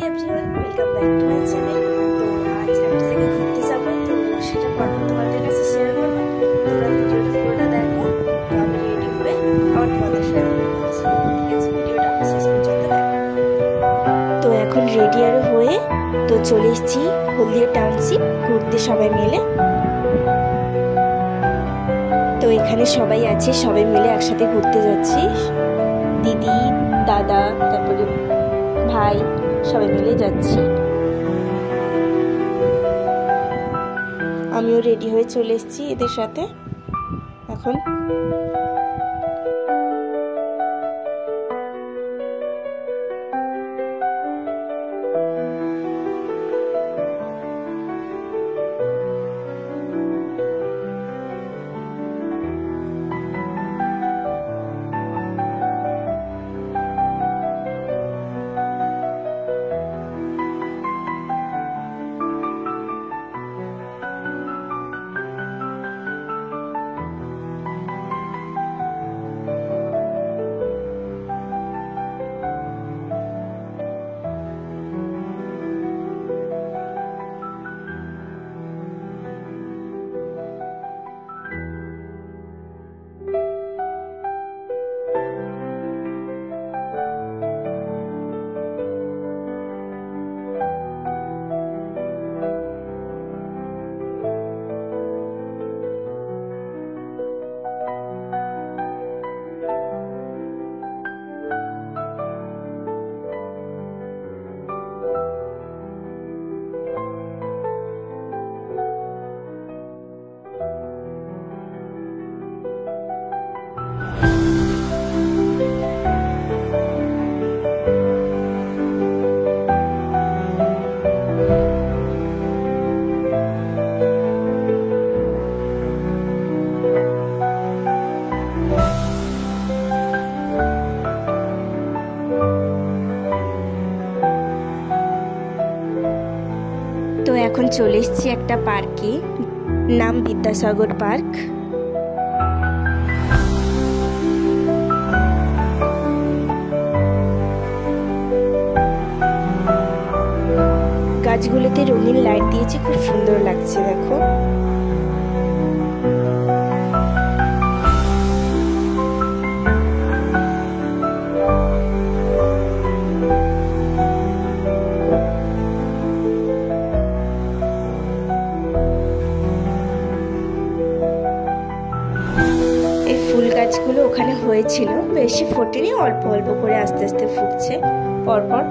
Everyone, welcome back to my channel. তো আজ একটা জায়গায় ঘুরতে যাবো, তো সেটা পরপর তোমাদের কাছে শেয়ার করবো। তোমরা ভিডিওটা পুরোটা দেখো। তো আমি রেডি হয়ে আবার তোমাদের শেয়ার করছি, ঠিক আছে? ভিডিওটা শেষ পর্যন্ত দেখো। তো এখন রেডি আরো হয়ে তো চলে এসেছি হলদিয়া টাউনশিপ ঘুরতে সবাই মিলে। তো এখানে সবাই আছে, সবাই মিলে একসাথে ঘুরতে যাচ্ছি। দিদি, দাদা, তারপরে ভাই, সবাই মিলে যাচ্ছি। আমিও রেডি হয়ে চলে এসেছি এদের সাথে এখন। তো এখন চলে এসেছি একটা পার্কে, নাম বিদ্যাসাগর পার্ক। গাছগুলোতে রঙিন লাইট দিয়েছে, খুব সুন্দর লাগছে দেখো। ফুল গাছগুলো ওখানে হয়েছিল, বেশি ফোটেনি, অল্প অল্প করে আস্তে আস্তে ফুটছে পরপর।